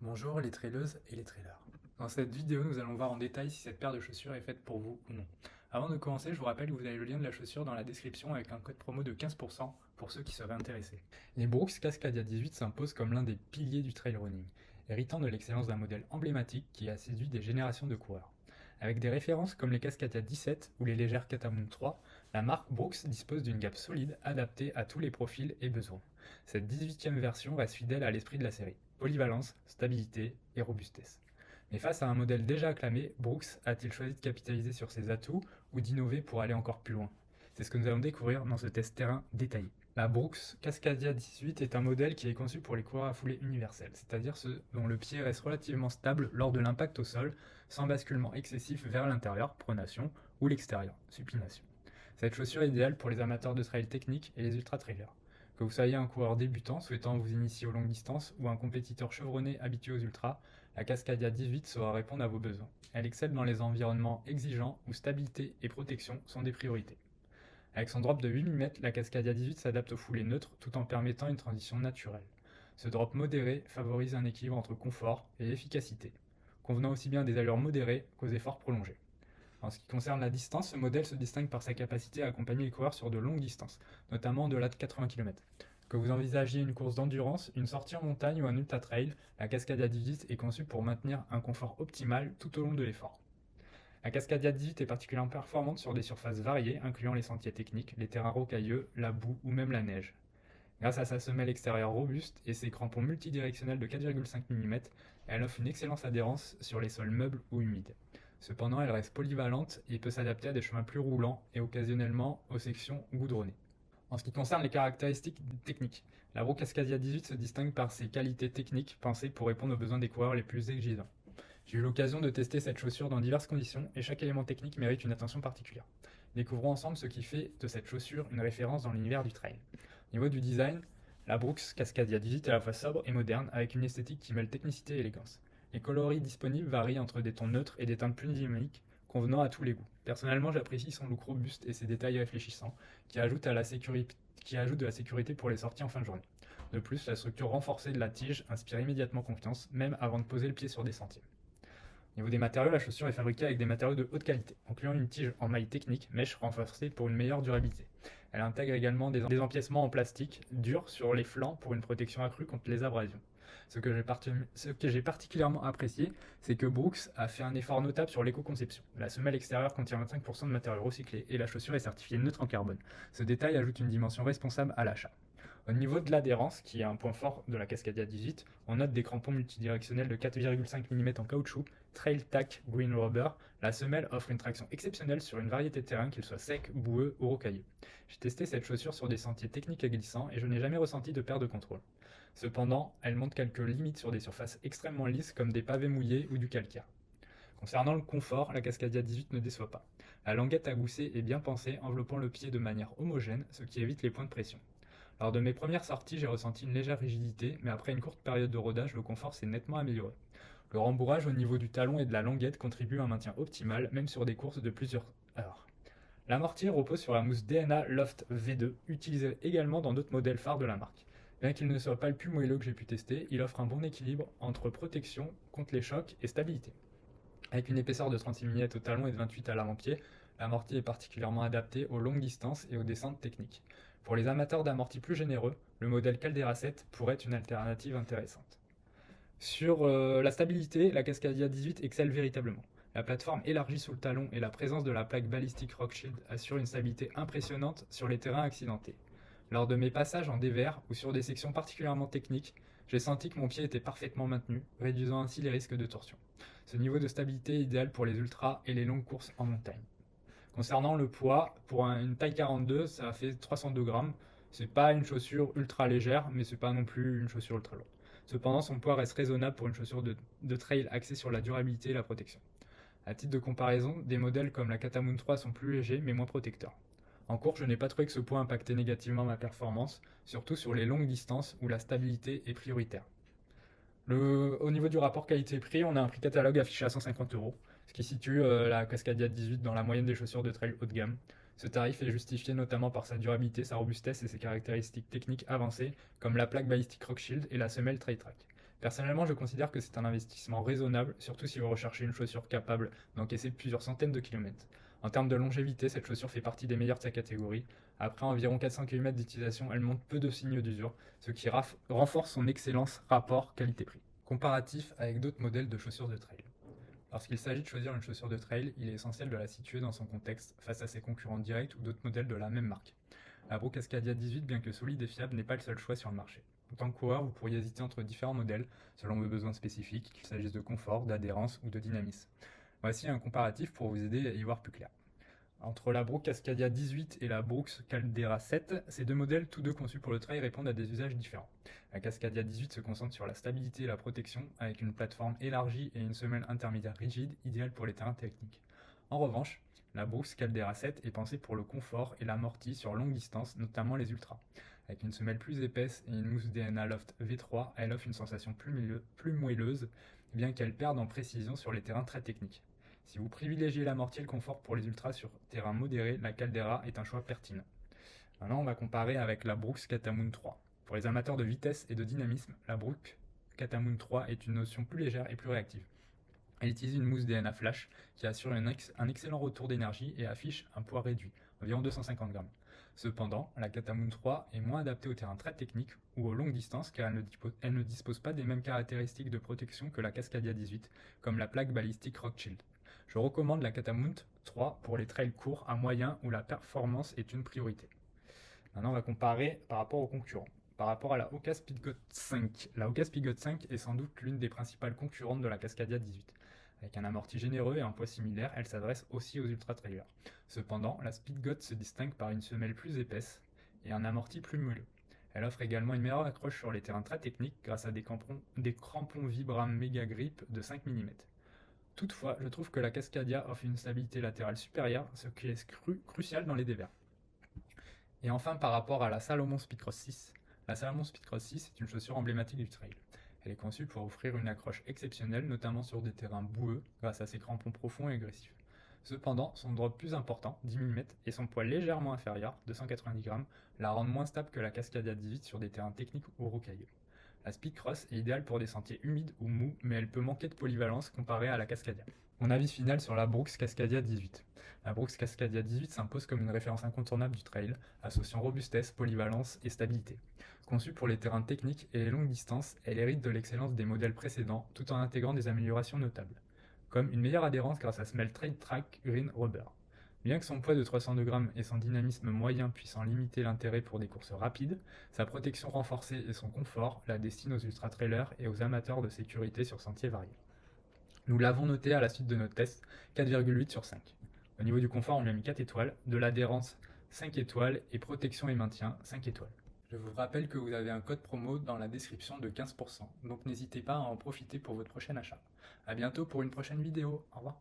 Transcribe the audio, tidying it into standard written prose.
Bonjour les traileuses et les trailers. Dans cette vidéo, nous allons voir en détail si cette paire de chaussures est faite pour vous ou non. Avant de commencer, je vous rappelle que vous avez le lien de la chaussure dans la description avec un code promo de 15% pour ceux qui seraient intéressés. Les Brooks Cascadia 18 s'imposent comme l'un des piliers du trail running, héritant de l'excellence d'un modèle emblématique qui a séduit des générations de coureurs. Avec des références comme les Cascadia 17 ou les légères Catamount 3, la marque Brooks dispose d'une gamme solide adaptée à tous les profils et besoins. Cette 18e version reste fidèle à l'esprit de la série: polyvalence, stabilité et robustesse. Mais face à un modèle déjà acclamé, Brooks a-t-il choisi de capitaliser sur ses atouts ou d'innover pour aller encore plus loin? C'est ce que nous allons découvrir dans ce test terrain détaillé. La Brooks Cascadia 18 est un modèle qui est conçu pour les coureurs à foulée universelle, c'est-à-dire ceux dont le pied reste relativement stable lors de l'impact au sol, sans basculement excessif vers l'intérieur, pronation, ou l'extérieur, supination. Cette chaussure est idéale pour les amateurs de trail technique et les ultra-trailers. Que vous soyez un coureur débutant souhaitant vous initier aux longues distances ou un compétiteur chevronné habitué aux ultras, la Cascadia 18 saura répondre à vos besoins. Elle excelle dans les environnements exigeants où stabilité et protection sont des priorités. Avec son drop de 8 mm, la Cascadia 18 s'adapte aux foulées neutres tout en permettant une transition naturelle. Ce drop modéré favorise un équilibre entre confort et efficacité, convenant aussi bien des allures modérées qu'aux efforts prolongés. En ce qui concerne la distance, ce modèle se distingue par sa capacité à accompagner les coureurs sur de longues distances, notamment au-delà de 80 km. Que vous envisagiez une course d'endurance, une sortie en montagne ou un ultra trail, la Cascadia 18 est conçue pour maintenir un confort optimal tout au long de l'effort. La Cascadia 18 est particulièrement performante sur des surfaces variées, incluant les sentiers techniques, les terrains rocailleux, la boue ou même la neige. Grâce à sa semelle extérieure robuste et ses crampons multidirectionnels de 4,5 mm, elle offre une excellente adhérence sur les sols meubles ou humides. Cependant, elle reste polyvalente et peut s'adapter à des chemins plus roulants et occasionnellement aux sections goudronnées. En ce qui concerne les caractéristiques techniques, la Brooks Cascadia 18 se distingue par ses qualités techniques pensées pour répondre aux besoins des coureurs les plus exigeants. J'ai eu l'occasion de tester cette chaussure dans diverses conditions et chaque élément technique mérite une attention particulière. Découvrons ensemble ce qui fait de cette chaussure une référence dans l'univers du trail. Au niveau du design, la Brooks Cascadia 18 est à la fois sobre et moderne avec une esthétique qui mêle technicité et élégance. Les coloris disponibles varient entre des tons neutres et des teintes plus dynamiques, convenant à tous les goûts. Personnellement, j'apprécie son look robuste et ses détails réfléchissants, qui ajoutent de la sécurité pour les sorties en fin de journée. De plus, la structure renforcée de la tige inspire immédiatement confiance, même avant de poser le pied sur des sentiers. Au niveau des matériaux, la chaussure est fabriquée avec des matériaux de haute qualité, incluant une tige en maille technique, mèche renforcée pour une meilleure durabilité. Elle intègre également des empiècements en plastique durs sur les flancs pour une protection accrue contre les abrasions. Ce que j'ai particulièrement apprécié, c'est que Brooks a fait un effort notable sur l'éco-conception. La semelle extérieure contient 25% de matériaux recyclés et la chaussure est certifiée neutre en carbone. Ce détail ajoute une dimension responsable à l'achat. Au niveau de l'adhérence, qui est un point fort de la Cascadia 18, on note des crampons multidirectionnels de 4,5 mm en caoutchouc, Trail Tack Green Rubber. La semelle offre une traction exceptionnelle sur une variété de terrains, qu'ils soient secs, boueux ou rocailleux. J'ai testé cette chaussure sur des sentiers techniques et glissants et je n'ai jamais ressenti de perte de contrôle. Cependant, elle montre quelques limites sur des surfaces extrêmement lisses comme des pavés mouillés ou du calcaire. Concernant le confort, la Cascadia 18 ne déçoit pas. La languette à gousset est bien pensée, enveloppant le pied de manière homogène, ce qui évite les points de pression. Lors de mes premières sorties, j'ai ressenti une légère rigidité, mais après une courte période de rodage, le confort s'est nettement amélioré. Le rembourrage au niveau du talon et de la languette contribue à un maintien optimal, même sur des courses de plusieurs heures. L'amorti repose sur la mousse DNA Loft V2, utilisée également dans d'autres modèles phares de la marque. Bien qu'il ne soit pas le plus moelleux que j'ai pu tester, il offre un bon équilibre entre protection contre les chocs et stabilité. Avec une épaisseur de 36 mm au talon et de 28 à l'avant-pied, l'amorti est particulièrement adapté aux longues distances et aux descentes techniques. Pour les amateurs d'amortis plus généreux, le modèle Caldera 7 pourrait être une alternative intéressante. Sur la stabilité, la Cascadia 18 excelle véritablement. La plateforme élargie sous le talon et la présence de la plaque balistique Rockshield assurent une stabilité impressionnante sur les terrains accidentés. Lors de mes passages en dévers ou sur des sections particulièrement techniques, j'ai senti que mon pied était parfaitement maintenu, réduisant ainsi les risques de torsion. Ce niveau de stabilité est idéal pour les ultras et les longues courses en montagne. Concernant le poids, pour une taille 42, ça fait 302 grammes. C'est pas une chaussure ultra légère, mais c'est pas non plus une chaussure ultra lourde. Cependant, son poids reste raisonnable pour une chaussure de trail axée sur la durabilité et la protection. À titre de comparaison, des modèles comme la Catamount 3 sont plus légers mais moins protecteurs. En course, je n'ai pas trouvé que ce poids impactait négativement ma performance, surtout sur les longues distances où la stabilité est prioritaire. Au niveau du rapport qualité-prix, on a un prix catalogue affiché à 150 euros, ce qui situe la Cascadia 18 dans la moyenne des chaussures de trail haut de gamme. Ce tarif est justifié notamment par sa durabilité, sa robustesse et ses caractéristiques techniques avancées, comme la plaque balistique Rockshield et la semelle Trail Track. Personnellement, je considère que c'est un investissement raisonnable, surtout si vous recherchez une chaussure capable d'encaisser plusieurs centaines de kilomètres. En termes de longévité, cette chaussure fait partie des meilleures de sa catégorie. Après environ 400 km d'utilisation, elle montre peu de signaux d'usure, ce qui renforce son excellence rapport qualité-prix. Comparatif avec d'autres modèles de chaussures de trail. Lorsqu'il s'agit de choisir une chaussure de trail, il est essentiel de la situer dans son contexte face à ses concurrents directs ou d'autres modèles de la même marque. La Brooks Cascadia 18, bien que solide et fiable, n'est pas le seul choix sur le marché. En tant que coureur, vous pourriez hésiter entre différents modèles selon vos besoins spécifiques, qu'il s'agisse de confort, d'adhérence ou de dynamisme. Voici un comparatif pour vous aider à y voir plus clair. Entre la Brooks Cascadia 18 et la Brooks Caldera 7, ces deux modèles, tous deux conçus pour le trail, répondent à des usages différents. La Cascadia 18 se concentre sur la stabilité et la protection, avec une plateforme élargie et une semelle intermédiaire rigide, idéale pour les terrains techniques. En revanche, la Brooks Caldera 7 est pensée pour le confort et l'amorti sur longue distance, notamment les ultras. Avec une semelle plus épaisse et une mousse DNA Loft V3, elle offre une sensation plus moelleuse, bien qu'elle perde en précision sur les terrains très techniques. Si vous privilégiez l'amorti et le confort pour les ultras sur terrain modéré, la Caldera est un choix pertinent. Maintenant, on va comparer avec la Brooks Catamoon 3. Pour les amateurs de vitesse et de dynamisme, la Brooks Catamoon 3 est une notion plus légère et plus réactive. Elle utilise une mousse DNA flash qui assure un excellent retour d'énergie et affiche un poids réduit, environ 250 grammes. Cependant, la Catamoon 3 est moins adaptée aux terrains très techniques ou aux longues distances car elle ne dispose pas des mêmes caractéristiques de protection que la Cascadia 18, comme la plaque balistique Rockshield. Je recommande la Catamoon 3 pour les trails courts à moyen où la performance est une priorité. Maintenant, on va comparer par rapport aux concurrents. Par rapport à la Hoka Speedgoat 5. La Hoka Speedgoat 5 est sans doute l'une des principales concurrentes de la Cascadia 18. Avec un amorti généreux et un poids similaire, elle s'adresse aussi aux ultra-trailers. Cependant, la Speedgoat se distingue par une semelle plus épaisse et un amorti plus moelleux. Elle offre également une meilleure accroche sur les terrains très techniques grâce à des crampons Vibram Mega Grip de 5 mm. Toutefois, je trouve que la Cascadia offre une stabilité latérale supérieure, ce qui est crucial dans les dévers. Et enfin, par rapport à la Salomon Speedcross 6, la Salomon Speedcross 6 est une chaussure emblématique du trail. Elle est conçue pour offrir une accroche exceptionnelle, notamment sur des terrains boueux, grâce à ses crampons profonds et agressifs. Cependant, son drop plus important, 10 mm, et son poids légèrement inférieur, 290 grammes, la rendent moins stable que la Cascadia 18 sur des terrains techniques ou rocailleux. La Speedcross est idéale pour des sentiers humides ou mous, mais elle peut manquer de polyvalence comparée à la Cascadia. Mon avis final sur la Brooks Cascadia 18. La Brooks Cascadia 18 s'impose comme une référence incontournable du trail, associant robustesse, polyvalence et stabilité. Conçue pour les terrains techniques et les longues distances, elle hérite de l'excellence des modèles précédents tout en intégrant des améliorations notables, comme une meilleure adhérence grâce à Smell Trail Track Green Rubber. Bien que son poids de 302 grammes et son dynamisme moyen puissent en limiter l'intérêt pour des courses rapides, sa protection renforcée et son confort la destinent aux ultra-trailers et aux amateurs de sécurité sur sentiers variés. Nous l'avons noté à la suite de notre test, 4,8 sur 5. Au niveau du confort, on lui a mis 4 étoiles, de l'adhérence 5 étoiles et protection et maintien 5 étoiles. Je vous rappelle que vous avez un code promo dans la description de 15%, donc n'hésitez pas à en profiter pour votre prochain achat. A bientôt pour une prochaine vidéo, au revoir.